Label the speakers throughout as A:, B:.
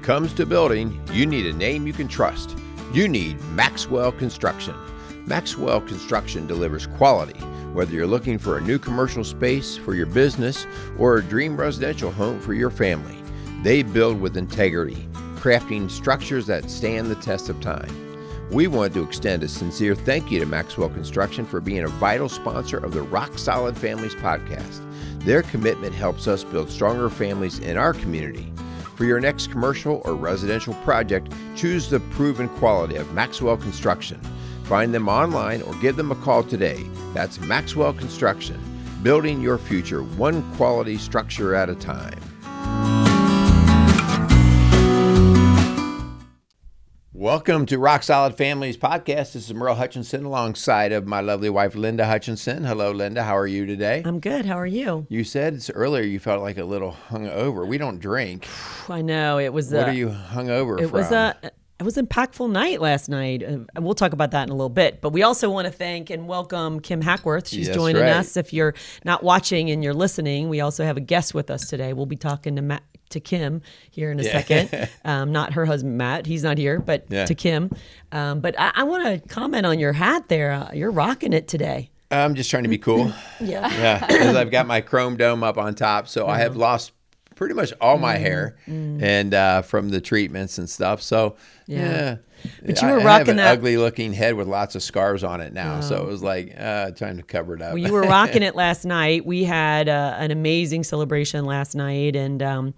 A: comes to building, you need a name you can trust. You need Maxwell Construction. Maxwell Construction delivers quality, whether you're looking for a new commercial space for your business or a dream residential home for your family. They build with integrity, crafting structures that stand the test of time. We want to extend a sincere thank you to Maxwell Construction for being a vital sponsor of the RockSolid Families podcast. Their commitment helps us build stronger families in our community. For your next commercial or residential project, choose the proven quality of Maxwell Construction. Find them online or give them a call today. That's Maxwell Construction, building your future one quality structure at a time. Welcome to RockSolid Families podcast. This is Merrill Hutchinson alongside of my lovely wife, Linda Hutchinson. Hello, Linda. How are you today?
B: I'm good. How are you?
A: You said earlier you felt like a little hungover. We don't drink.
B: I know. It was.
A: What are you hungover from?
B: It was an impactful night last night. We'll talk about that in a little bit. But we also want to thank and welcome Kimm Hackworth. She's joining us. If you're not watching and you're listening, we also have a guest with us today. We'll be talking to Kim here in a second. Not her husband, Matt. He's not here, but to Kim. But I want to comment on your hat there. You're rocking it today.
A: I'm just trying to be cool. Yeah. Because I've got my chrome dome up on top. So I have lost pretty much all my hair and from the treatments and stuff. So, But you were rocking that. I have an ugly looking head with lots of scars on it now. So it was like trying to cover it up.
B: Well, you were rocking it last night. We had an amazing celebration last night. And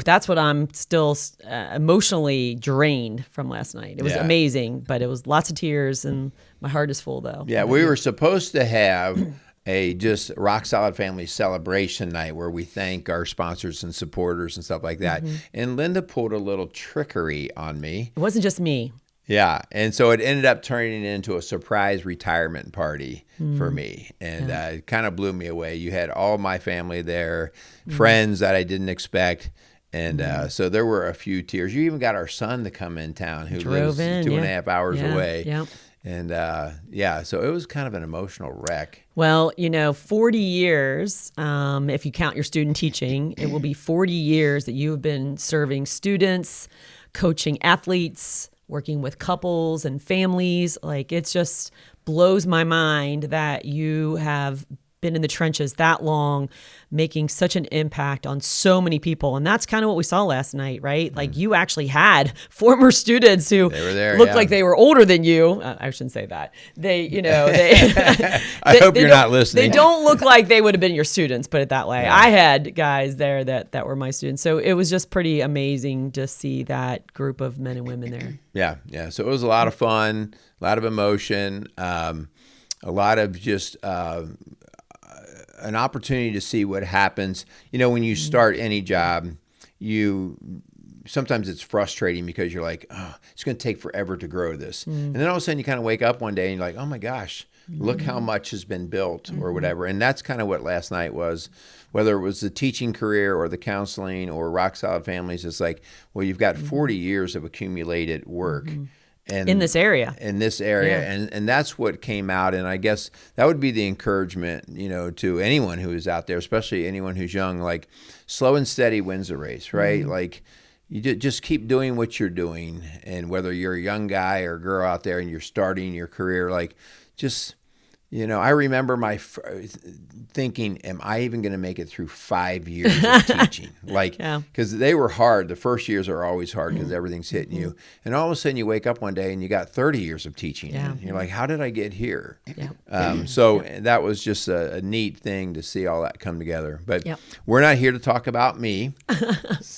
B: that's what I'm still emotionally drained from last night. It was amazing, but it was lots of tears and my heart is full though.
A: Yeah, we were supposed to have a just RockSolid Family celebration night where we thank our sponsors and supporters and stuff like that. And Linda pulled a little trickery on me.
B: It wasn't just me.
A: Yeah. And so it ended up turning into a surprise retirement party for me. And it kind of blew me away. You had all my family there, friends that I didn't expect. And so there were a few tears. You even got our son to come in town who lives 2.5 hours away.
B: Yeah.
A: And so it was kind of an emotional wreck.
B: Well, 40 years, if you count your student teaching, it will be 40 years that you have been serving students, coaching athletes, working with couples and families. Like, it just blows my mind that you have been in the trenches that long, making such an impact on so many people. And that's kind of what we saw last night, right? Like, you actually had former students who looked like they were older than you. I shouldn't say that.
A: I hope you're not listening.
B: They don't look like they would have been your students, put it that way. Yeah. I had guys there that were my students. So it was just pretty amazing to see that group of men and women there.
A: Yeah. So it was a lot of fun, a lot of emotion, a lot of just an opportunity to see what happens. When you start any job, sometimes it's frustrating because you're like, oh, it's going to take forever to grow this. And then all of a sudden you kind of wake up one day and you're like, oh my gosh, look how much has been built or whatever. And that's kind of what last night was, whether it was the teaching career or the counseling or RockSolid Families. It's like, well, you've got 40 years of accumulated work. And
B: in this area.
A: And that's what came out. And I guess that would be the encouragement, to anyone who is out there, especially anyone who's young, like, slow and steady wins the race, right? Like, you just keep doing what you're doing. And whether you're a young guy or girl out there and you're starting your career, like, just, I remember my thinking, am I even going to make it through 5 years of teaching? Like, because they were hard. The first years are always hard because everything's hitting you. And all of a sudden you wake up one day and you got 30 years of teaching. And you're like, how did I get here? So that was just a neat thing to see all that come together. But we're not here to talk about me.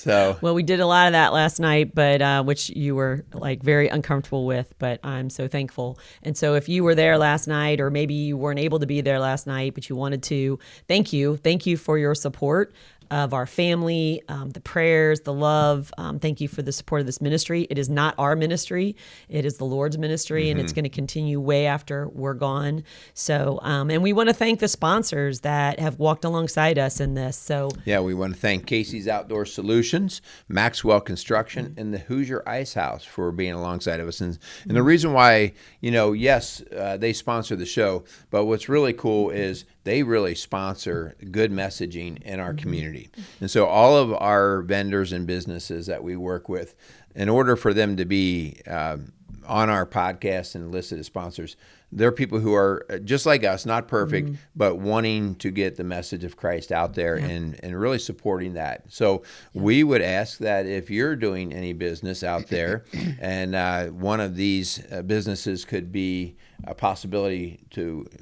A: Well,
B: we did a lot of that last night, but which you were like very uncomfortable with, but I'm so thankful. And so if you were there last night, or maybe you weren't able to be there last night, but you wanted to, thank you for your support of our family, the prayers, the love. Thank you for the support of this ministry. It is not our ministry. It is the Lord's ministry, and it's going to continue way after we're gone. So, and we want to thank the sponsors that have walked alongside us in this. So,
A: we want to thank Casey's Outdoor Solutions, Maxwell Construction, and the Hoosier Ice House for being alongside of us. And the reason why, yes, they sponsor the show, but what's really cool is they really sponsor good messaging in our community. And so all of our vendors and businesses that we work with, in order for them to be on our podcast and listed as sponsors, they're people who are just like us, not perfect, but wanting to get the message of Christ out there and really supporting that. So we would ask that if you're doing any business out there and one of these businesses could be a possibility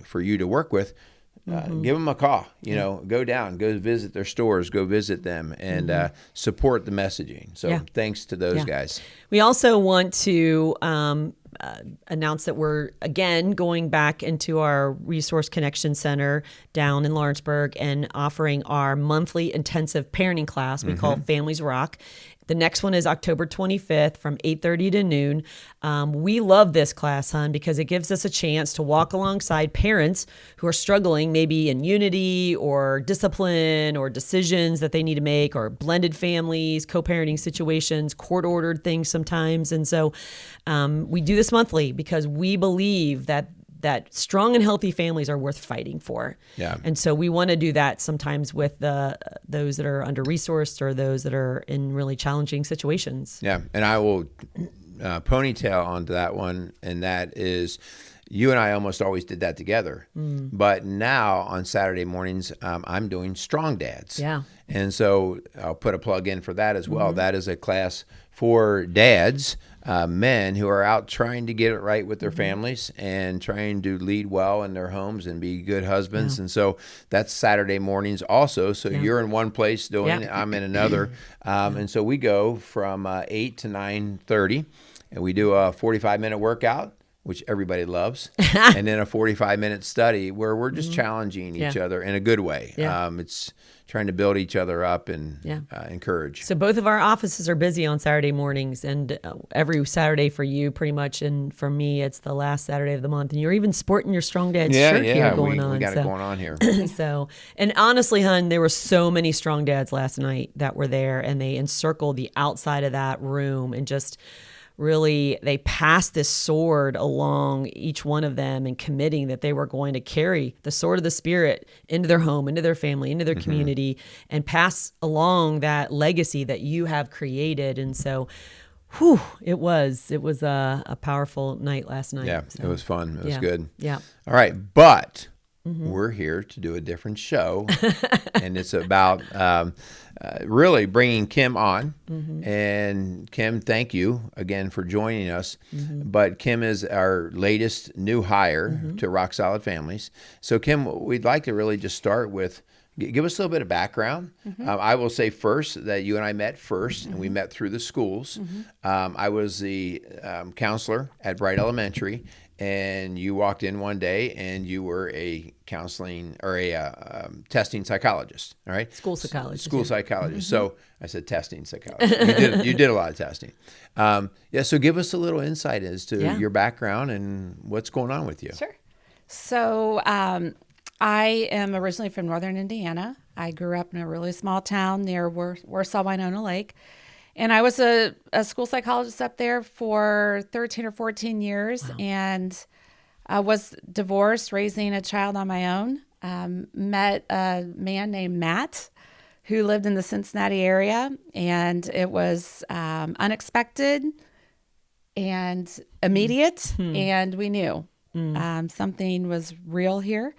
A: for you to work with, give them a call, go down, go visit their stores, go visit them and support the messaging. So thanks to those guys.
B: We also want to announce that we're, again, going back into our Resource Connection Center down in Lawrenceburg and offering our monthly intensive parenting class we call Families Rock. The next one is October 25th from 8:30 to noon. We love this class, hon, because it gives us a chance to walk alongside parents who are struggling maybe in unity or discipline or decisions that they need to make, or blended families, co-parenting situations, court-ordered things sometimes. And so we do this monthly because we believe that strong and healthy families are worth fighting for. Yeah. And so we want to do that sometimes with those that are under-resourced or those that are in really challenging situations.
A: Yeah, and I will ponytail onto that one, and that is you and I almost always did that together. But now on Saturday mornings, I'm doing Strong Dads.
B: Yeah.
A: And so I'll put a plug in for that as well. That is a class for dads, men who are out trying to get it right with their families and trying to lead well in their homes and be good husbands. And so that's Saturday mornings also. So you're in one place doing it, I'm in another. And so we go from 8 to 9:30, and we do a 45-minute workout, which everybody loves, and then a 45-minute study where we're just challenging each other in a good way. It's trying to build each other up and encourage.
B: So both of our offices are busy on Saturday mornings, and every Saturday for you pretty much, and for me it's the last Saturday of the month. And you're even sporting your Strong Dad shirt here going on.
A: We got it going on here.
B: So, and honestly, hon, there were so many Strong Dads last night that were there, and they encircled the outside of that room and just really, they passed this sword along each one of them and committing that they were going to carry the sword of the Spirit into their home, into their family, into their community, and pass along that legacy that you have created. And so, it was a powerful night last night.
A: Yeah,
B: so,
A: it was fun. It was good.
B: Yeah.
A: All right, but we're here to do a different show, and it's about really bringing Kim on. And Kim, thank you again for joining us. But Kim is our latest new hire to RockSolid Families. So Kim, we'd like to really just start with, give us a little bit of background. I will say first that you and I met first, and we met through the schools. I was the counselor at Bright Elementary, and you walked in one day and you were a counseling or a testing psychologist, all right?
B: School psychologist.
A: School psychologist. So I said testing psychologist. You did a lot of testing. So give us a little insight as to your background and what's going on with you.
C: Sure. So I am originally from northern Indiana. I grew up in a really small town near Warsaw, Winona Lake. And I was a school psychologist up there for 13 or 14 years. Wow. And I was divorced, raising a child on my own. Met a man named Matt who lived in the Cincinnati area. And it was unexpected and immediate. And we knew something was real here.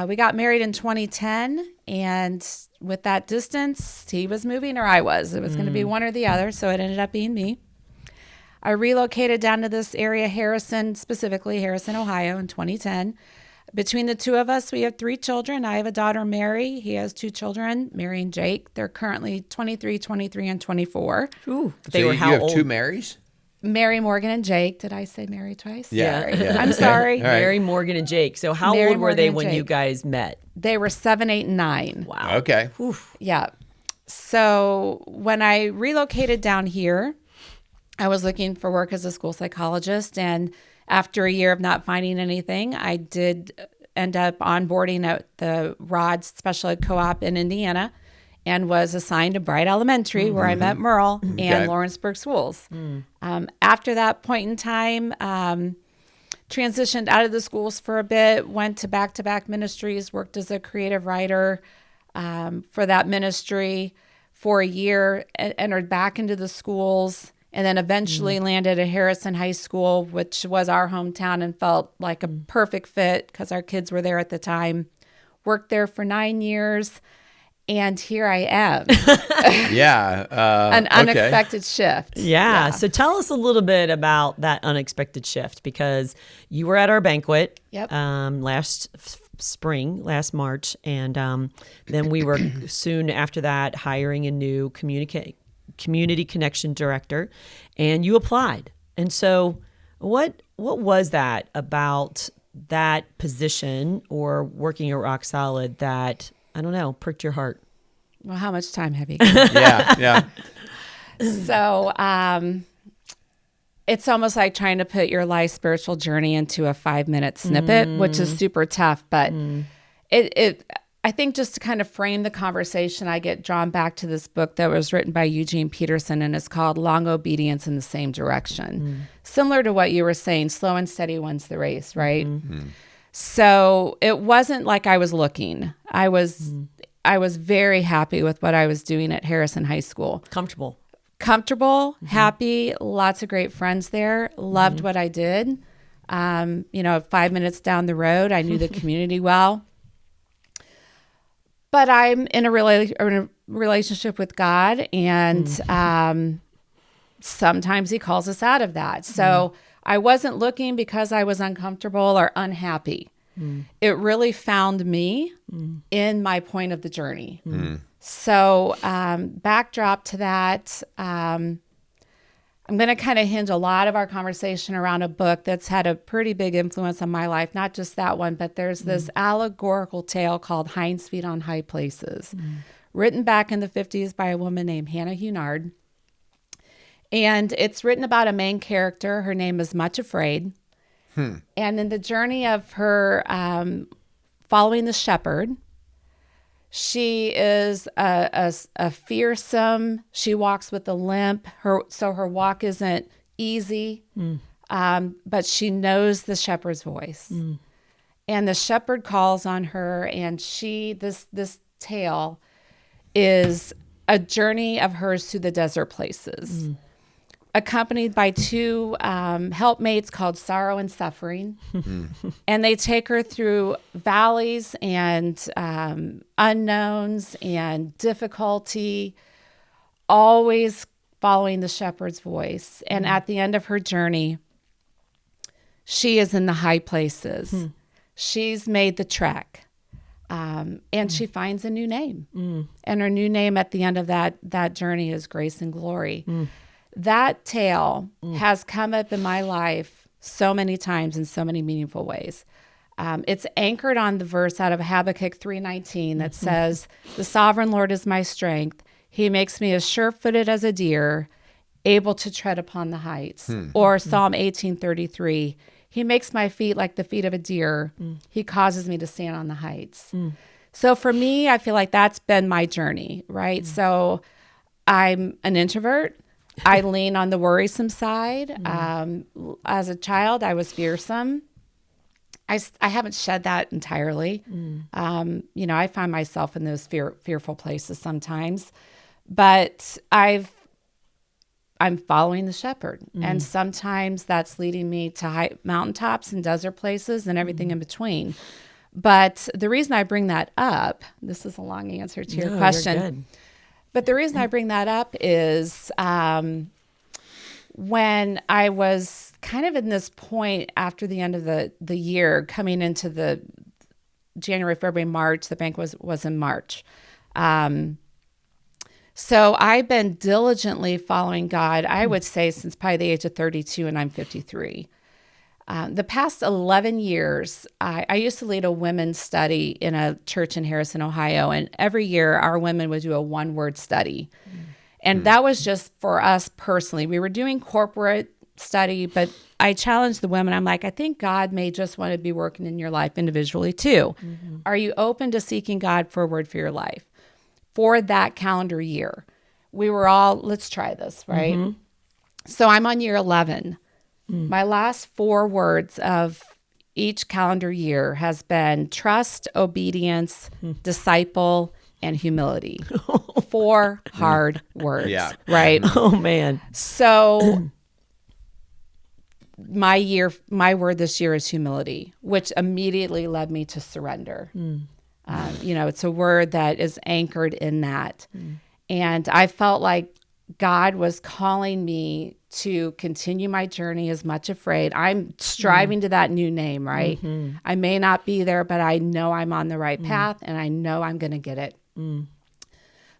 C: We got married in 2010, and with that distance, he was moving or I was. It was going to be one or the other, so it ended up being me. I relocated down to this area, specifically Harrison, Ohio, in 2010. Between the two of us, we have 3 children. I have a daughter, Mary. He has 2 children, Mary and Jake. They're currently 23, 23, and 24.
B: Ooh,
A: they were how old? You have 2 Marys?
C: Mary, Morgan, and Jake. Did I say Mary twice?
A: Yeah.
C: I'm sorry.
A: Right.
B: Mary, Morgan, and Jake. So how old were they when you guys met?
C: They were 7, 8, and 9.
B: Wow.
A: Okay.
B: Oof.
C: Yeah. So when I relocated down here, I was looking for work as a school psychologist. And after a year of not finding anything, I did end up onboarding at the RODS Special Ed Co-op in Indiana, and was assigned to Bright Elementary, where I met Merrill and Lawrenceburg Schools. After that point in time, transitioned out of the schools for a bit, went to back ministries, worked as a creative writer for that ministry for a year, entered back into the schools, and then eventually landed at Harrison High School, which was our hometown, and felt like a perfect fit because our kids were there at the time. Worked there for 9 years, and here I am. An unexpected shift.
B: Yeah. So tell us a little bit about that unexpected shift, because you were at our banquet last March, and then we were soon after that hiring a new community connection director, and you applied. And so what was that about that position or working at RockSolid that, I don't know, pricked your heart?
C: Well, how much time have you got?
A: Yeah.
C: So it's almost like trying to put your life spiritual journey into a 5-minute snippet, which is super tough. But I think just to kind of frame the conversation, I get drawn back to this book that was written by Eugene Peterson, and it's called Long Obedience in the Same Direction. Similar to what you were saying, slow and steady wins the race, right? So it wasn't like I was looking. I was very happy with what I was doing at Harrison High School. Comfortable, happy, lots of great friends there, loved what I did. 5 minutes down the road, I knew the community well. But I'm in a relationship with God, and sometimes he calls us out of that. So I wasn't looking because I was uncomfortable or unhappy. It really found me in my point of the journey. So backdrop to that, I'm going to kind of hinge a lot of our conversation around a book that's had a pretty big influence on my life. Not just that one, but there's this allegorical tale called Hinds Feet on High Places, written back in the 50s by a woman named Hannah Hunard. And it's written about a main character. Her name is Much Afraid. And in the journey of her following the shepherd, she is a fearsome. She walks with a limp. So her walk isn't easy, but she knows the shepherd's voice. And the shepherd calls on her, and this tale is a journey of hers through the desert places, accompanied by two helpmates called Sorrow and Suffering. And they take her through valleys and unknowns and difficulty, always following the shepherd's voice. And at the end of her journey, she is in the high places. She's made the trek. And she finds a new name. And her new name at the end of that journey is Grace and Glory. That tale has come up in my life so many times in so many meaningful ways. It's anchored on the verse out of Habakkuk 3:19 that says, "The sovereign Lord is my strength. He makes me as sure-footed as a deer, able to tread upon the heights." Or Psalm 18:33, "He makes my feet like the feet of a deer. He causes me to stand on the heights." So for me, I feel like that's been my journey, right? So I'm an introvert. I lean on the worrisome side. As a child, I was fearsome. I haven't shed that entirely. I find myself in those fearful places sometimes, but I'm following the shepherd. And sometimes that's leading me to high mountaintops and desert places and everything in between. But the reason I bring that up, this is a long answer to your question.
B: You're good.
C: But the reason I bring that up is when I was kind of in this point after the end of the year, coming into the January, February, March, the bank was in March. So I've been diligently following God, I would say, since probably the age of 32, and I'm 53. The past 11 years, I used to lead a women's study in a church in Harrison, Ohio, and every year our women would do a one-word study. And that was just for us personally. We were doing corporate study, but I challenged the women. I'm like, I think God may just want to be working in your life individually too. Are you open to seeking God for a word for your life? For that calendar year, we were all, let's try this, right? So I'm on year 11. My last 4 words of each calendar year has been trust, obedience, disciple, and humility. 4 hard words, right?
B: Oh, man.
C: So my word this year is humility, which immediately led me to surrender. It's a word that is anchored in that. And I felt like God was calling me to continue my journey as much afraid. I'm striving to that new name, right? I may not be there, but I know I'm on the right path, and I know I'm going to get it.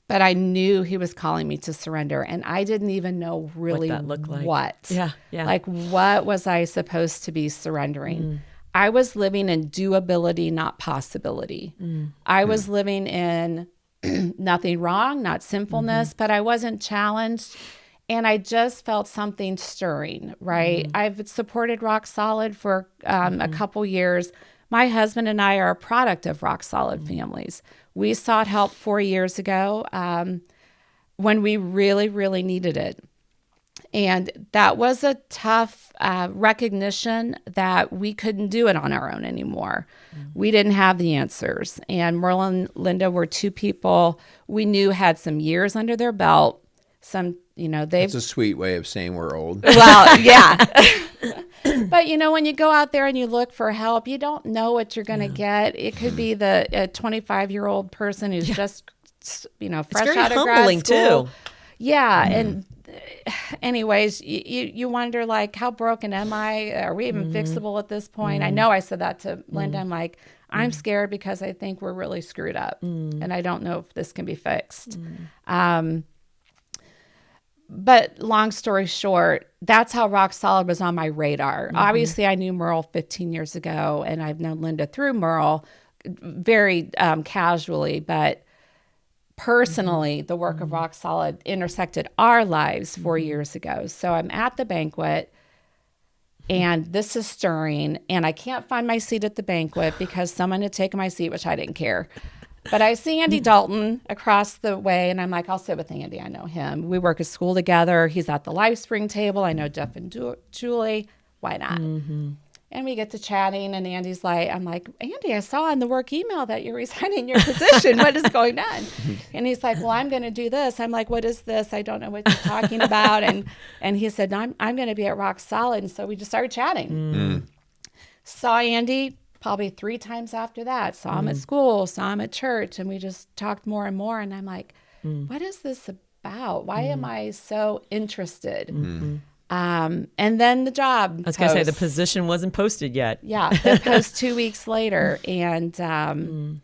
C: But I knew he was calling me to surrender, and I didn't even know really
B: what that looked like.
C: What.
B: Yeah.
C: Like, what was I supposed to be surrendering? I was living in doability, not possibility. I was living in nothing wrong, not sinfulness, but I wasn't challenged. And I just felt something stirring, right? I've supported RockSolid for a couple years. My husband and I are a product of RockSolid Families. We sought help 4 years ago when we really, really needed it. And that was a tough recognition that we couldn't do it on our own anymore. We didn't have the answers. And Merrill and Linda were 2 people we knew had some years under their belt.
A: That's a sweet way of saying we're old.
C: Well, yeah. But, when you go out there and you look for help, you don't know what you're going to get. It could be the 25-year-old person who's just, fresh out of grad school.
B: Too.
C: Yeah. And anyways, you wonder, like, how broken am I? Are we even fixable at this point? I know I said that to Linda. I'm like, I'm scared because I think we're really screwed up. And I don't know if this can be fixed. But long story short, that's how RockSolid was on my radar. Obviously, I knew Merrill 15 years ago, and I've known Linda through Merrill very casually. But personally, the work of RockSolid intersected our lives 4 years ago. So I'm at the banquet, and this is stirring, and I can't find my seat at the banquet because someone had taken my seat, which I didn't care. But I see Andy Dalton across the way, and I'm like, I'll sit with Andy. I know him. We work at school together. He's at the LifeSpring table. I know Jeff and Julie. Why not? And we get to chatting, and Andy's like, I'm like, Andy, I saw in the work email that you're resigning your position. What is going on? And he's like, well, I'm going to do this. I'm like, what is this? I don't know what you're talking about. And he said, no, I'm going to be at RockSolid. And so we just started chatting. Saw Andy probably 3 times after that. Saw him at school, saw him at church, and we just talked more and more. And I'm like, what is this about? Why am I so interested? And then the job.
B: I was going to say the position wasn't posted yet.
C: Yeah, the post 2 weeks later. And, the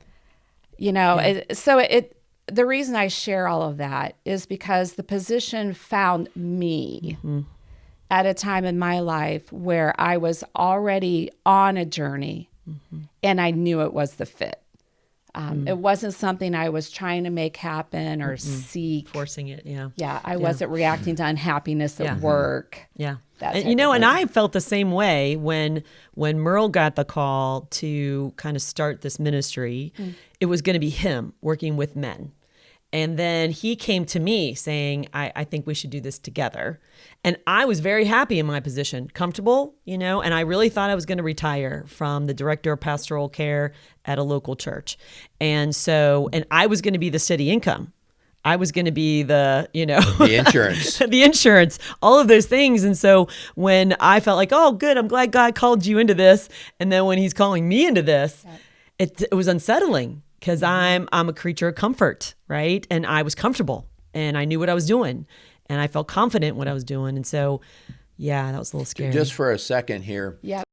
C: reason I share all of that is because the position found me at a time in my life where I was already on a journey. And I knew it was the fit. It wasn't something I was trying to make happen or seek.
B: Forcing it, yeah.
C: Yeah, I wasn't reacting to unhappiness at
B: And
C: work.
B: I felt the same way when Merrill got the call to kind of start this ministry. It was going to be him working with men. And then he came to me saying, I think we should do this together. And I was very happy in my position, comfortable, and I really thought I was going to retire from the director of pastoral care at a local church. And I was going to be the steady income. I was going to be the insurance, the insurance, all of those things. And so when I felt like, oh, good, I'm glad God called you into this. And then when he's calling me into this, it was unsettling. Because I'm a creature of comfort, right? And I was comfortable, and I knew what I was doing, and I felt confident in what I was doing. And so, yeah, that was a little scary.
A: Just for a second here.
C: Yeah.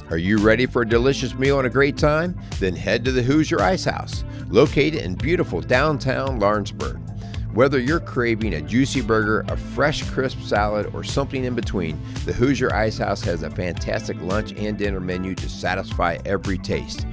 A: Are you ready for a delicious meal and a great time? Then head to the Hoosier Ice House, located in beautiful downtown Lawrenceburg. Whether you're craving a juicy burger, a fresh, crisp salad, or something in between, the Hoosier Ice House has a fantastic lunch and dinner menu to satisfy every taste.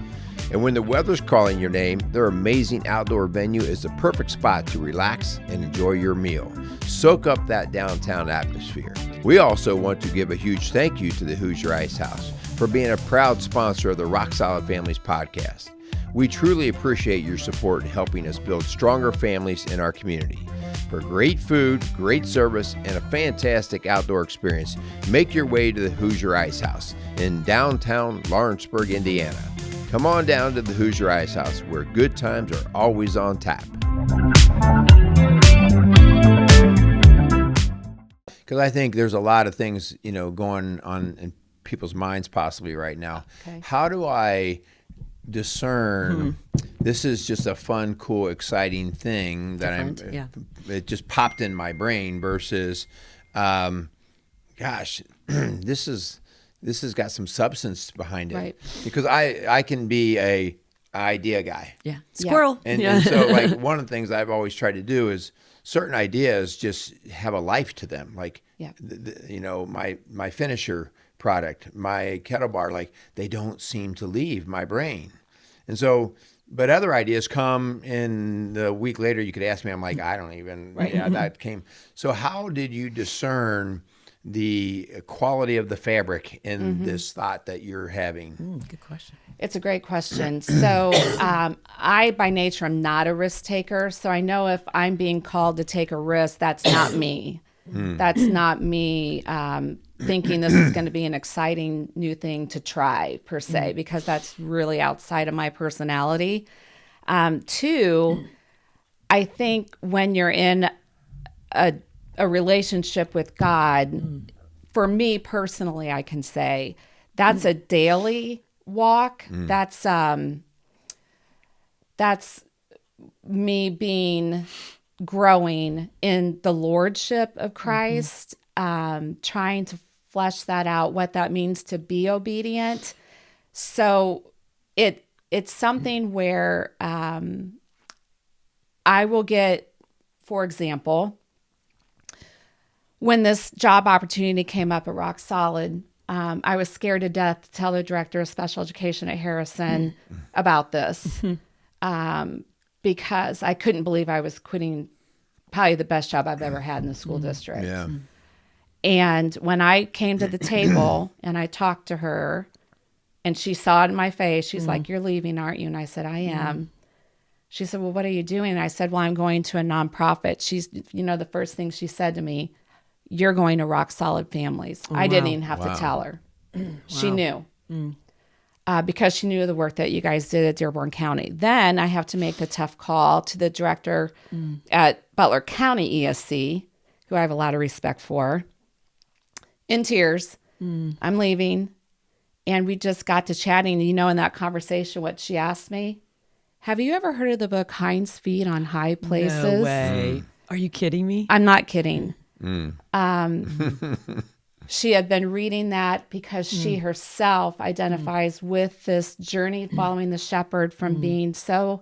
A: And when the weather's calling your name, their amazing outdoor venue is the perfect spot to relax and enjoy your meal. Soak up that downtown atmosphere. We also want to give a huge thank you to the Hoosier Ice House for being a proud sponsor of the RockSolid Families podcast. We truly appreciate your support in helping us build stronger families in our community. For great food, great service, and a fantastic outdoor experience, make your way to the Hoosier Ice House in downtown Lawrenceburg, Indiana. Come on down to the Hoosier Ice House, where good times are always on tap. Because I think there's a lot of things, going on in people's minds possibly right now.
C: Okay.
A: How do I discern this is just a fun, cool, exciting thing that it just popped in my brain versus, gosh, this has got some substance behind it.
C: Right.
A: Because I can be a idea guy.
B: Yeah. Squirrel.
A: And so like one of the things I've always tried to do is certain ideas just have a life to them. Like, my finisher product, my kettle bar, like they don't seem to leave my brain. And so, but other ideas come in a week later, you could ask me, I'm like, I don't even, that came. So how did you discern the quality of the fabric in this thought that you're having?
B: Good question.
C: It's a great question. So I, by nature, am not a risk taker. So I know if I'm being called to take a risk, that's not me. That's not me thinking this is going to be an exciting new thing to try, per se, because that's really outside of my personality. Two, I think when you're in a relationship with God, for me personally, I can say that's a daily walk. That's me growing in the lordship of Christ, trying to flesh that out, what that means to be obedient. So it's something where I will get, for example, when this job opportunity came up at RockSolid, I was scared to death to tell the director of special education at Harrison about this because I couldn't believe I was quitting probably the best job I've ever had in the school district.
A: Yeah.
C: And when I came to the table and I talked to her and she saw it in my face, she's like, "You're leaving, aren't you?" And I said, "I am." She said, "Well, what are you doing?" And I said, "Well, I'm going to a nonprofit." She's, the first thing she said to me, "You're going to RockSolid Families." I didn't even have to tell her. She knew because she knew the work that you guys did at Dearborn County. Then I have to make the tough call to the director at Butler County ESC, who I have a lot of respect for. In tears, I'm leaving. And we just got to chatting. In that conversation, what she asked me, "Have you ever heard of the book Hind's Feet on High Places?"
B: No way. Are you kidding me?
C: I'm not kidding. She had been reading that because she herself identifies with this journey following the shepherd from being so,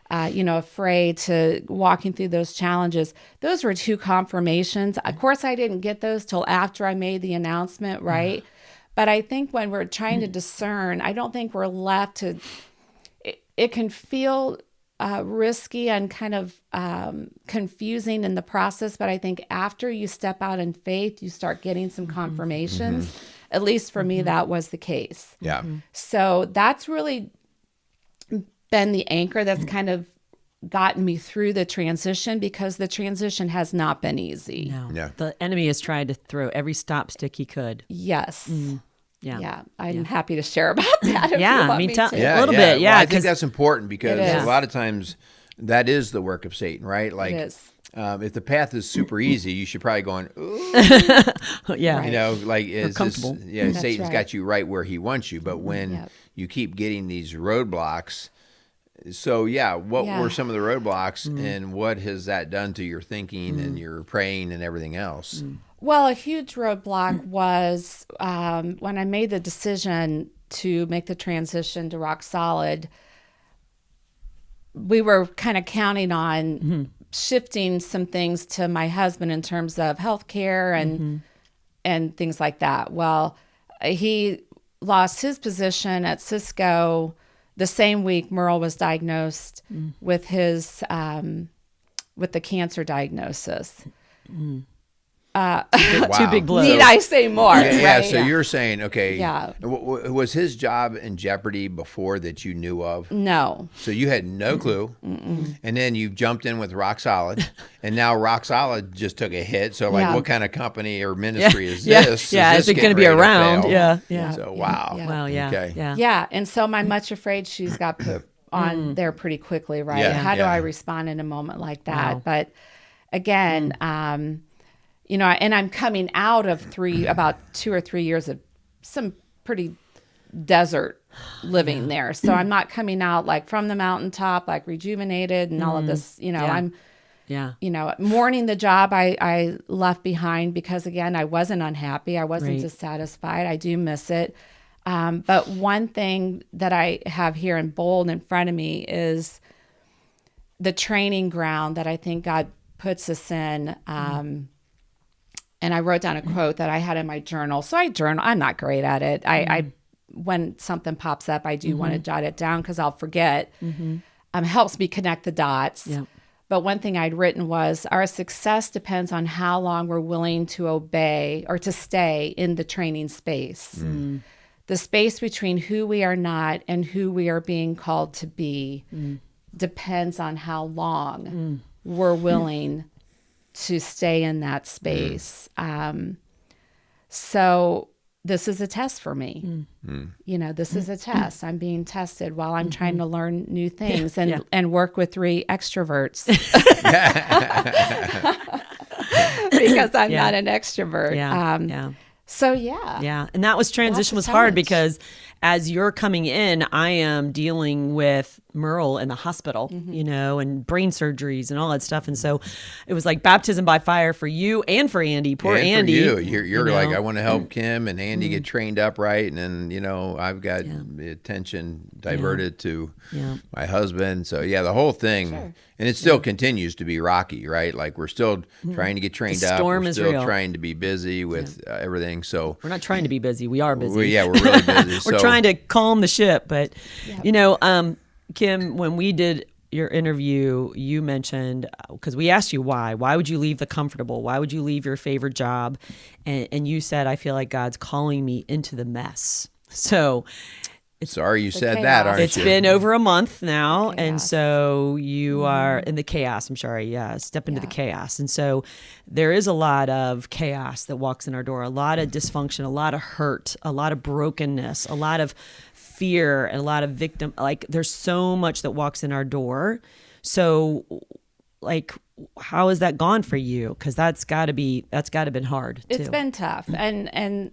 C: afraid to walking through those challenges. Those were two confirmations. Of course, I didn't get those till after I made the announcement, right? But I think when we're trying to discern, I don't think we're left to, it can feel risky and kind of confusing in the process. But I think after you step out in faith, you start getting some confirmations. At least for me, that was the case.
A: Yeah.
C: So that's really been the anchor that's kind of gotten me through the transition, because the transition has not been easy.
B: No.
A: Yeah.
B: The enemy has tried to throw every stop stick he could.
C: Yes.
B: Yeah.
C: Yeah. I'm happy to share about that. If you
B: Yeah.
C: want
B: I mean,
C: me
B: a
C: to.
B: little bit. Yeah.
A: Well, I think that's important because
C: It is.
A: a lot of times that is the work of Satan, right? Like,
C: It is.
A: if the path is super easy, you should probably go on, ooh,
B: Yeah.
C: Right.
A: like, is
B: comfortable.
A: this,
C: That's
A: Satan's
C: right.
A: got you right where he wants you. But when
C: Yep.
A: you keep getting these roadblocks, so what were some of the roadblocks and what has that done to your thinking and your praying and everything else?
C: Well, a huge roadblock was when I made the decision to make the transition to RockSolid. We were kind of counting on shifting some things to my husband in terms of healthcare and things like that. Well, he lost his position at Cisco the same week Merrill was diagnosed with his with the cancer diagnosis.
B: Two big blows.
C: Need I say more?
A: Yeah,
C: Right?
A: so you're saying, okay,
C: Yeah.
A: Was his job in jeopardy before that you knew of?
C: No.
A: So you had no clue, and then you jumped in with RockSolid, and now RockSolid just took a hit. So, like,
C: Yeah.
A: what kind of company or ministry is
B: Yeah.
A: this?
B: Yeah. Is it going to be around?
A: Yeah.
B: Yeah.
A: So, wow.
C: Yeah.
B: Well, yeah.
A: Okay.
B: Yeah.
C: Yeah. And so my much afraid shoes got put on there pretty quickly, right?
A: Yeah.
C: How do
A: Yeah.
C: I respond in a moment like that?
B: Wow.
C: But again, you know, and I'm coming out of about 2 or 3 years of some pretty desert living there. So I'm not coming out like from the mountaintop, like rejuvenated and all of this, you know,
B: Yeah.
C: I'm,
B: Yeah.
C: you know, mourning the job I left behind because, again, I wasn't unhappy. I wasn't
B: Right.
C: dissatisfied. I do miss it. But one thing that I have here in bold in front of me is the training ground that I think God puts us in. And I wrote down a quote that I had in my journal. So I journal. I'm not great at it. I when something pops up, I do want to jot it down because I'll forget. Helps me connect the dots.
B: Yeah.
C: But one thing I'd written was, our success depends on how long we're willing to obey or to stay in the training space. The space between who we are not and who we are being called to be depends on how long we're willing to stay in that space. So this is a test for me. You know, this is a test. I'm being tested while I'm trying to learn new things and work with 3 extroverts. Because I'm not an extrovert.
B: Yeah.
C: So yeah.
B: Yeah. And that transition was hard because as you're coming in, I am dealing with Merrill in the hospital, you know, and brain surgeries and all that stuff. And so it was like baptism by fire for you and for Andy. Poor
A: And
B: Andy.
A: for you. You're
B: know?
A: like, I want to help Kim and Andy get trained up right. And then, you know, I've got attention diverted to my husband. So, yeah, the whole thing.
C: Sure.
A: And it still continues to be rocky, right? Like, we're still trying to get trained
B: The
A: up.
B: storm
A: We're
B: is
A: still
B: real.
A: trying to be busy with everything. So,
B: We're not trying to be busy. We are busy.
A: we're really busy.
B: We're trying to calm the ship. But, you know, Kim, when we did your interview, you mentioned, because we asked you why would you leave the comfortable? Why would you leave your favorite job? And you said, I feel like God's calling me into the mess. So
A: Sorry you said
C: chaos.
A: that, aren't
B: it's
A: you?
B: been over a month now.
C: Chaos.
B: And so you are in the chaos. I'm sorry. Yeah. Step into the chaos. And so there is a lot of chaos that walks in our door, a lot of dysfunction, a lot of hurt, a lot of brokenness, a lot of fear, and a lot of victim. Like, there's so much that walks in our door. So, like, how has that gone for you? Because that's got to been hard too.
C: It's been tough. And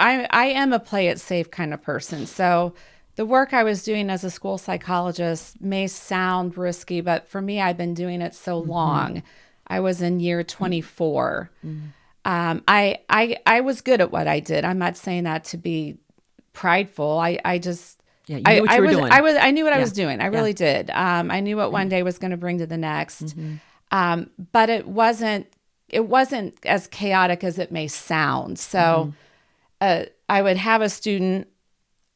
C: I am a play it safe kind of person. So the work I was doing as a school psychologist may sound risky, but for me, I've been doing it so long. I was in year 24. I was good at what I did. I'm not saying that to be prideful. I just
B: you knew what you were doing.
C: I knew what I was doing. I really did. I knew what one day was going to bring to the next. But it wasn't as chaotic as it may sound. So I would have a student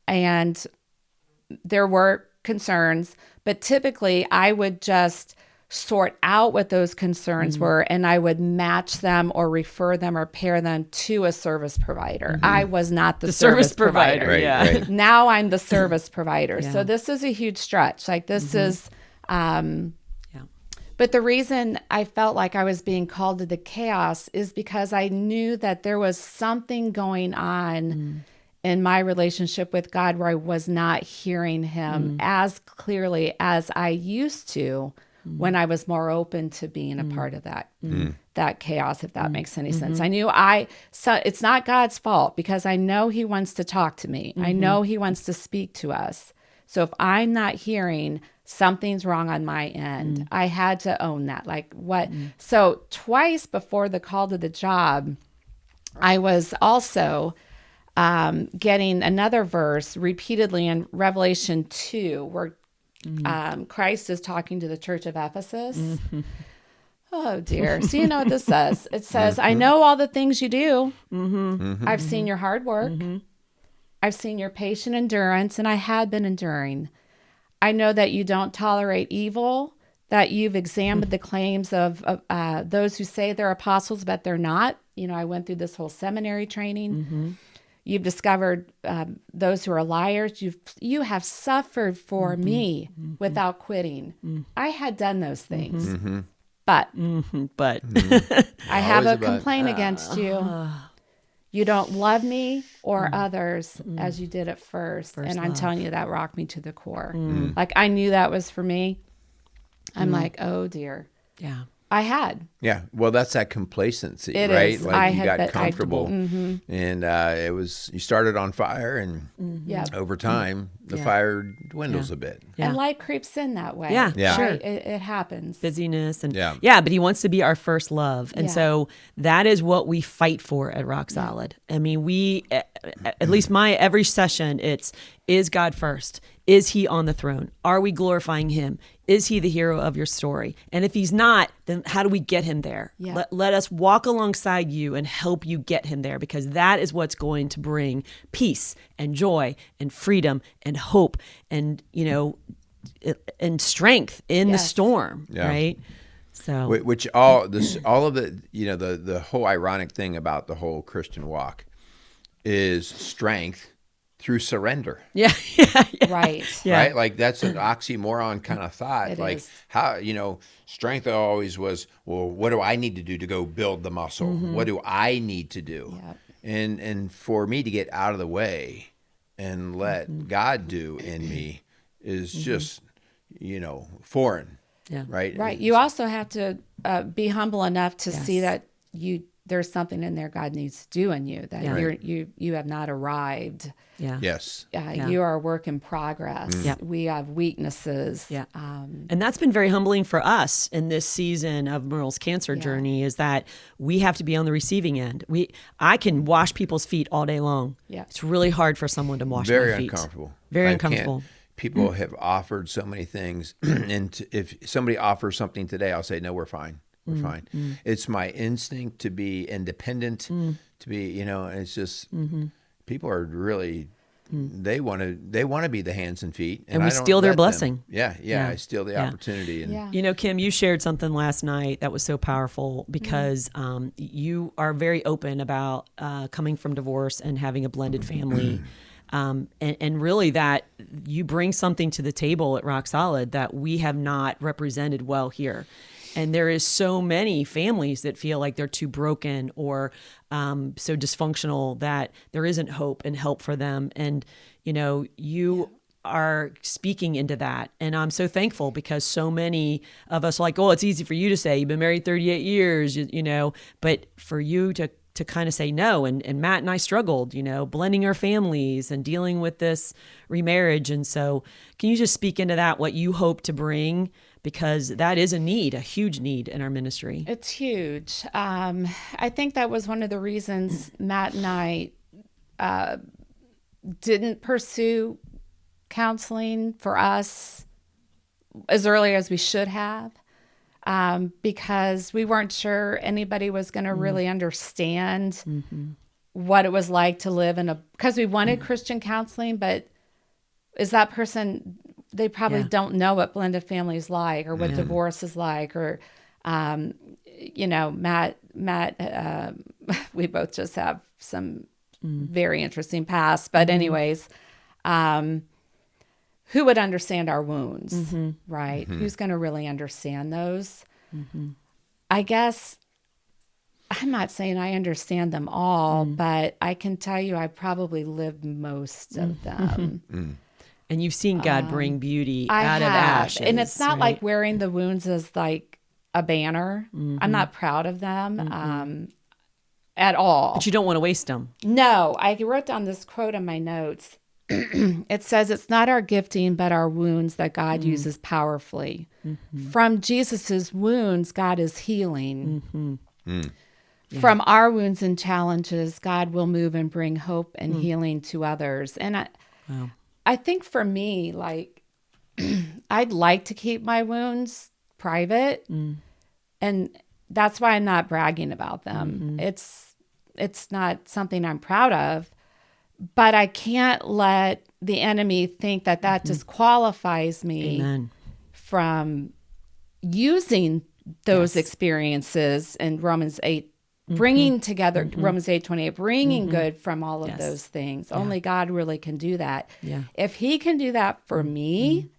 C: and there were concerns, but typically I would just sort out what those concerns were, and I would match them or refer them or pair them to a service provider. I was not the service provider.
A: Right, right.
C: Now I'm the service provider. So this is a huge stretch. Like, this is, but the reason I felt like I was being called to the chaos is because I knew that there was something going on in my relationship with God where I was not hearing him as clearly as I used to when I was more open to being a part of that chaos, if that makes any sense. I knew so it's not God's fault, because I know he wants to talk to me. I know he wants to speak to us. So if I'm not hearing, something's wrong on my end. I had to own that. Like, what? So twice before the call to the job, I was also getting another verse repeatedly in Revelation 2, where Christ is talking to the church of Ephesus. Oh, dear. So you know what this says. It says, I know all the things you do. I've seen your hard work. I've seen your patient endurance, and I had been enduring. I know that you don't tolerate evil, that you've examined the claims of those who say they're apostles, but they're not, I went through this whole seminary training. You've discovered those who are liars. You have suffered for me without quitting. I had done those things, but I have a complaint against you. You don't love me or others as you did at first. And I'm telling you, that rocked me to the core. Like, I knew that was for me. I'm like, oh dear.
B: Yeah.
C: I had.
A: Yeah. Well, that's that complacency,
C: It
A: right?
C: is.
A: Like, you got comfortable, and you started on fire, and over time the fire dwindles a bit.
B: Yeah.
C: And life creeps in that way.
B: Yeah,
C: Sure.
B: sure.
C: It happens.
B: Busyness and
A: Yeah.
B: but he wants to be our first love. And so that is what we fight for at RockSolid. I mean, we, at least my every session, is God first? Is he on the throne? Are we glorifying him? Is he the hero of your story? And if he's not, then how do we get him there?
C: Yeah.
B: Let us walk alongside you and help you get him there, because that is what's going to bring peace and joy and freedom and hope and, and strength in the storm, right? So,
A: Which all of it, the whole ironic thing about the whole Christian walk is strength through surrender.
B: Yeah.
C: Right.
B: Yeah.
A: Right? Like, that's an oxymoron kind of thought.
C: It
A: like
C: is.
A: how, strength always was, well, what do I need to do to go build the muscle? What do I need to do?
C: Yep.
A: And for me to get out of the way and let God do in me is just, foreign.
B: Yeah.
A: Right.
C: Right. You also have to be humble enough to see that there's something in there God needs to do in you, that you have not arrived.
B: Yeah.
A: Yes.
C: You are a work in progress.
B: Yeah.
C: We have weaknesses.
B: Yeah. And that's been very humbling for us in this season of Merrill's cancer journey, is that we have to be on the receiving end. I can wash people's feet all day long.
C: Yeah.
B: It's really hard for someone to wash my feet.
A: Very uncomfortable.
B: Very
A: I
B: uncomfortable.
A: can't. People have offered so many things. And if somebody offers something today, I'll say, no, we're fine. We're fine. It's my instinct to be independent, to be, and it's just, people are really, they want to be the hands and feet.
B: And we
A: I don't
B: steal their
A: let them.
B: blessing.
A: Yeah. I steal the opportunity. And
B: Kim, you shared something last night that was so powerful, because you are very open about coming from divorce and having a blended family. And really that you bring something to the table at RockSolid that we have not represented well here. And there is so many families that feel like they're too broken or so dysfunctional that there isn't hope and help for them. And, you are speaking into that. And I'm so thankful, because so many of us are like, oh, it's easy for you to say, you've been married 38 years, but for you to kind of say no. And Matt and I struggled, blending our families and dealing with this remarriage. And so can you just speak into that, what you hope to bring? Because that is a huge need in our ministry.
C: It's huge. I think that was one of the reasons Matt and I didn't pursue counseling for us as early as we should have, because we weren't sure anybody was going to really understand what it was like to live because we wanted Christian counseling, but is that person, they probably don't know what blended family is like, or what divorce is like, or, Matt, we both just have some very interesting past, but anyways, who would understand our wounds, right? Who's going to really understand those? I guess I'm not saying I understand them all, but I can tell you I probably lived most of them.
B: And you've seen God bring beauty
C: I
B: out of
C: have.
B: ashes.
C: And it's not
B: right?
C: like wearing the wounds as like a banner. I'm not proud of them at all.
B: But you don't want to waste them.
C: No, I wrote down this quote in my notes. It says, it's not our gifting, but our wounds that God uses powerfully. From Jesus's wounds, God is healing. From our wounds and challenges, God will move and bring hope and healing to others. And I think for me, like, I'd like to keep my wounds private. And that's why I'm not bragging about them. It's not something I'm proud of. But I can't let the enemy think that disqualifies me from using those experiences in Romans 8, bringing together Romans 8:28, bringing good from all of those things.
B: Yeah.
C: Only God really can do that.
B: Yeah.
C: If he can do that for me,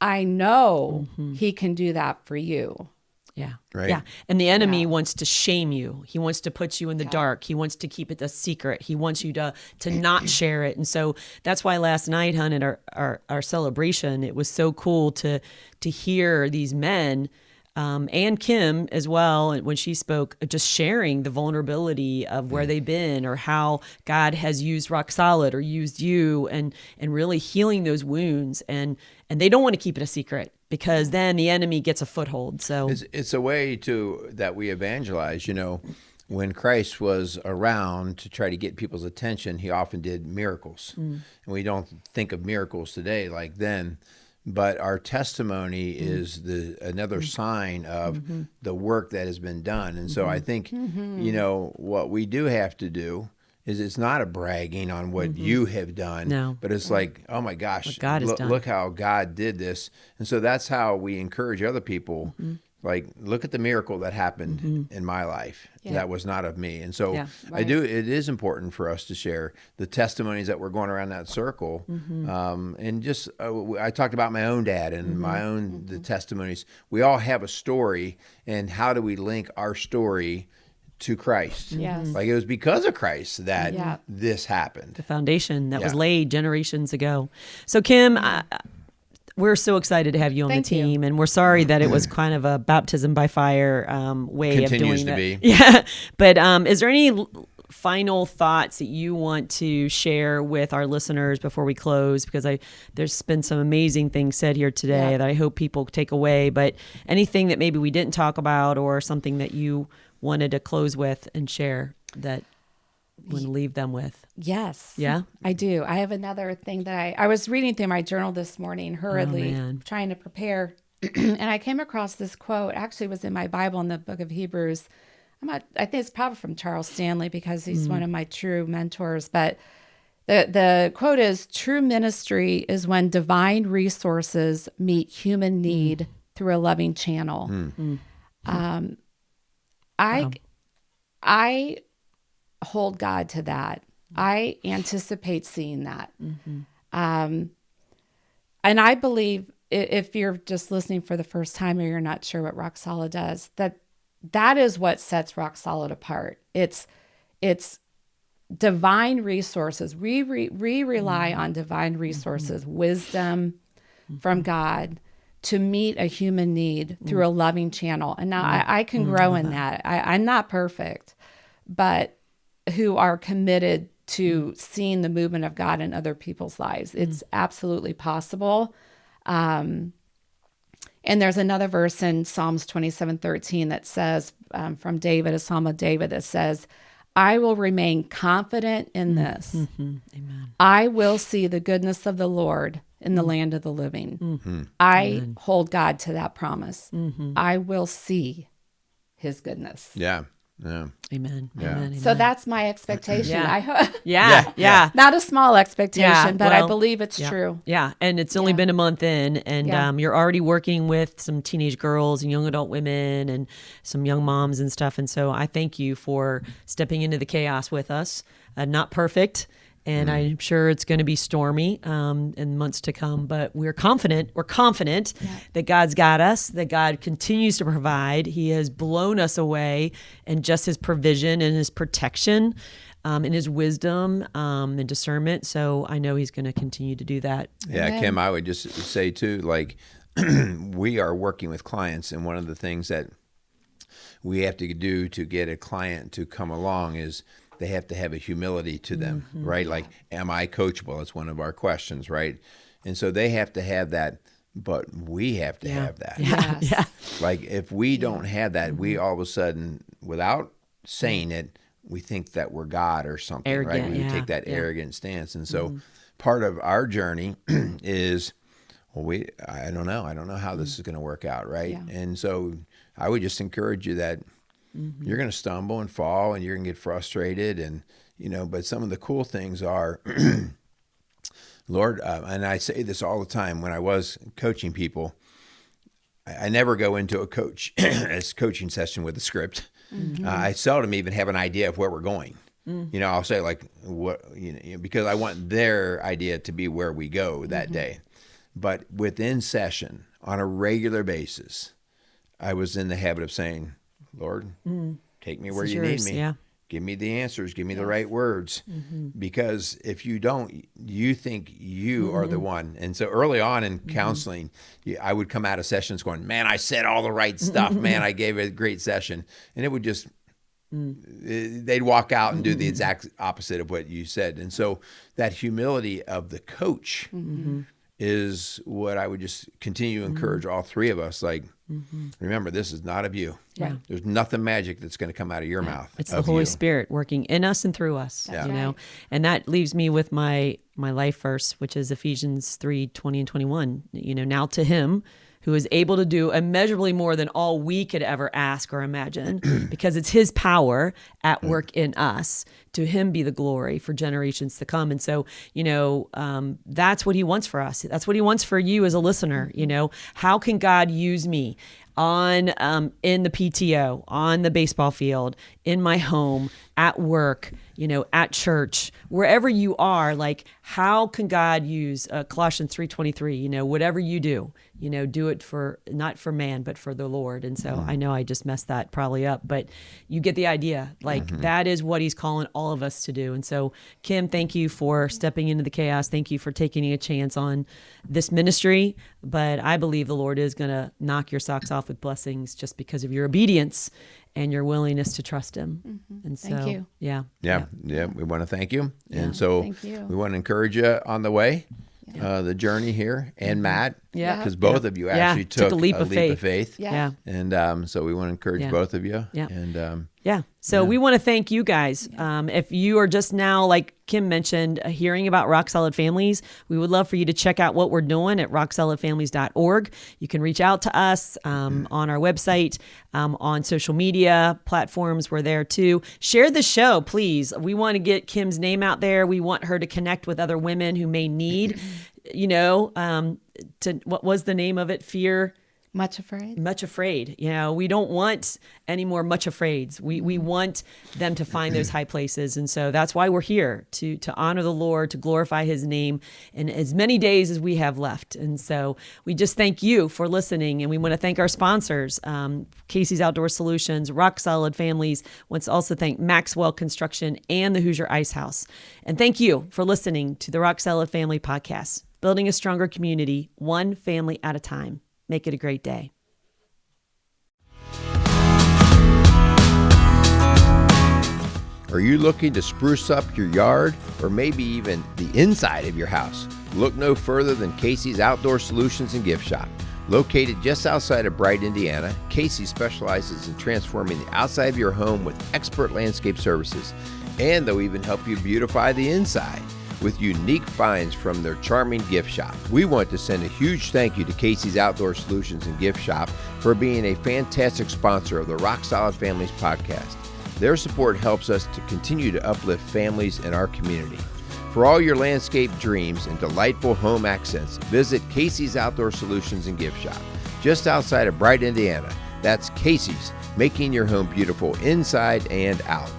C: I know he can do that for you.
B: Yeah.
A: Right.
B: Yeah. And the enemy
C: Yeah.
B: wants to shame you. He wants to put you in the dark. He wants to keep it a secret. He wants you to not share it. And so that's why last night, hon, at our celebration, it was so cool to hear these men, and Kim as well, when she spoke, just sharing the vulnerability of where they've been or how God has used RockSolid or used you, and really healing those wounds. And they don't want to keep it a secret, because then the enemy gets a foothold. So
A: It's a way that we evangelize. When Christ was around to try to get people's attention, he often did miracles. And we don't think of miracles today like then, but our testimony is another sign of the work that has been done. And so I think, what we do have to do is, it's not a bragging on what you have done,
B: No.
A: but it's like, oh my gosh,
B: What God has done.
A: look how God did this. And so that's how we encourage other people. Like, look at the miracle that happened in my life.
C: Yeah.
A: That was not of me. And so
B: Yeah.
C: Right.
A: it is important for us to share the testimonies that we're going around that circle. And just, I talked about my own dad and my own, the testimonies. We all have a story, and how do we link our story to Christ?
C: Yes.
A: Like, it was because of Christ that
C: Yeah.
A: this happened.
B: the foundation that was
A: Yeah.
B: laid generations ago. So Kim, we're so excited to have you on
C: Thank
B: the
C: you.
B: team, and we're sorry that it was kind of a baptism by fire way
A: Continues
B: of
A: to
B: doing
A: be.
B: that. Yeah, but is there any final thoughts that you want to share with our listeners before we close? Because there's been some amazing things said here today
C: Yeah.
B: that I hope people take away. But anything that maybe we didn't talk about, or something that you wanted to close with and share that you want to leave them with?
C: Yes.
B: Yeah?
C: I do. I have another thing that I was reading through my journal this morning hurriedly,
B: man.
C: trying to prepare. And I came across this quote. Actually, it was in my Bible in the book of Hebrews. I think it's probably from Charles Stanley, because he's one of my true mentors. But the quote is, "True ministry is when divine resources meet human need through a loving channel." I hold God to that. I anticipate seeing that. And I believe, if you're just listening for the first time, or you're not sure what RockSolid does, that is what sets RockSolid apart. It's divine resources. We rely on divine resources, wisdom from God, to meet a human need through a loving channel. And now I can grow in that. I'm not perfect, but who are committed to seeing the movement of God in other people's lives. It's absolutely possible. And there's another verse in Psalms 27:13 that says, from David, a Psalm of David, that says, "I will remain confident in this.
B: Amen.
C: I will see the goodness of the Lord in the land of the living." I hold God to that promise. I will see his goodness.
A: Yeah. Yeah.
B: Amen.
A: Yeah.
B: Amen.
C: So
B: Amen.
C: that's my expectation.
B: Yeah.
C: Yeah.
B: Yeah.
C: Not a small expectation,
B: Yeah,
C: but I
B: well,
C: believe it's
B: yeah.
C: true.
B: Yeah, and it's only
C: Yeah.
B: been a month in, and
C: Yeah.
B: you're already working with some teenage girls and young adult women and some young moms and stuff. And so I thank you for stepping into the chaos with us. Not perfect, and I'm sure it's going to be stormy in months to come, but we're confident. We're confident that God's got us, that God continues to provide. He has blown us away, and just his provision and his protection, and his wisdom and discernment. So I know he's going to continue to do that.
A: Yeah,
C: Amen.
A: Kim, I would just say too, like, we are working with clients, and one of the things that we have to do to get a client to come along is they have to have a humility to them, right? Like, am I coachable? It's one of our questions, right? And so they have to have that, but we have to have that.
C: Yes.
B: Yeah.
A: Like, if we don't have that, we all of a sudden, without saying it, we think that we're God or something, right?
B: Arrogant,
A: We
B: yeah,
A: take that
B: yeah.
A: arrogant stance. And so part of our journey is, well, I don't know. I don't know how this is going to work out, right?
C: Yeah.
A: And so I would just encourage you that you're going to stumble and fall, and you're going to get frustrated, and but some of the cool things are, Lord, and I say this all the time when I was coaching people, I never go into a coaching session with a script. I seldom even have an idea of where we're going. I'll say like what, because I want their idea to be where we go that day. But within session, on a regular basis, I was in the habit of saying, Lord, take me where you need me.
B: Yeah.
A: Give me the answers. Give me the right words. Because if you don't, you think you are the one. And so early on in counseling, I would come out of sessions going, man, I said all the right stuff. Man, I gave a great session. And it would just, they'd walk out and do the exact opposite of what you said. And so that humility of the coach is what I would just continue to encourage all three of us. Like, remember, this is not of you.
B: Yeah.
A: There's nothing magic that's going to come out of your mouth.
B: It's the Holy Spirit working in us and through us, and that leaves me with my life verse, which is Ephesians 3:20 and 21. Now to him who is able to do immeasurably more than all we could ever ask or imagine, because it's his power at work in us. To him be the glory for generations to come. And so, that's what he wants for us. That's what he wants for you as a listener. How can God use me in the PTO, on the baseball field, in my home, at work, at church, wherever you are? Like, how can God use Colossians 3:23? Whatever you do, do it for not for man, but for the Lord. And so I know I just messed that probably up, but you get the idea. Like that is what he's calling all of us to do. And so, Kim, thank you for stepping into the chaos. Thank you for taking a chance on this ministry. But I believe the Lord is going to knock your socks off with blessings just because of your obedience and your willingness to trust him. And so,
C: Thank you.
A: Yeah. We want to thank you. And so
C: Thank you.
A: we want to encourage you on the way, the journey here, and Matt, because both of you actually took
B: a leap of faith.
C: Yeah.
A: And so we want to encourage both of you.
B: Yeah.
A: And
B: So we want to thank you guys. If you are just now, like Kim mentioned, hearing about RockSolid Families, we would love for you to check out what we're doing at rocksolidfamilies.org. You can reach out to us on our website, on social media platforms. We're there too. Share the show, please. We want to get Kim's name out there. We want her to connect with other women who may need, what was the name of it? Fear.
C: Much afraid.
B: Much afraid. We don't want any more much afraids. We want them to find those high places. And so that's why we're here, to honor the Lord, to glorify his name in as many days as we have left. And so we just thank you for listening. And we want to thank our sponsors, Casey's Outdoor Solutions, RockSolid Families. Want to also thank Maxwell Construction and the Hoosier Ice House. And thank you for listening to the RockSolid Family Podcast, building a stronger community, one family at a time. Make it a great day.
A: Are you looking to spruce up your yard or maybe even the inside of your house? Look no further than Casey's Outdoor Solutions and Gift Shop. Located just outside of Bright, Indiana, Casey specializes in transforming the outside of your home with expert landscape services, and they'll even help you beautify the inside with unique finds from their charming gift shop. We want to send a huge thank you to Casey's Outdoor Solutions and Gift Shop for being a fantastic sponsor of the RockSolid Families podcast. Their support helps us to continue to uplift families in our community. For all your landscape dreams and delightful home accents, visit Casey's Outdoor Solutions and Gift Shop, just outside of Bright, Indiana. That's Casey's, making your home beautiful inside and out.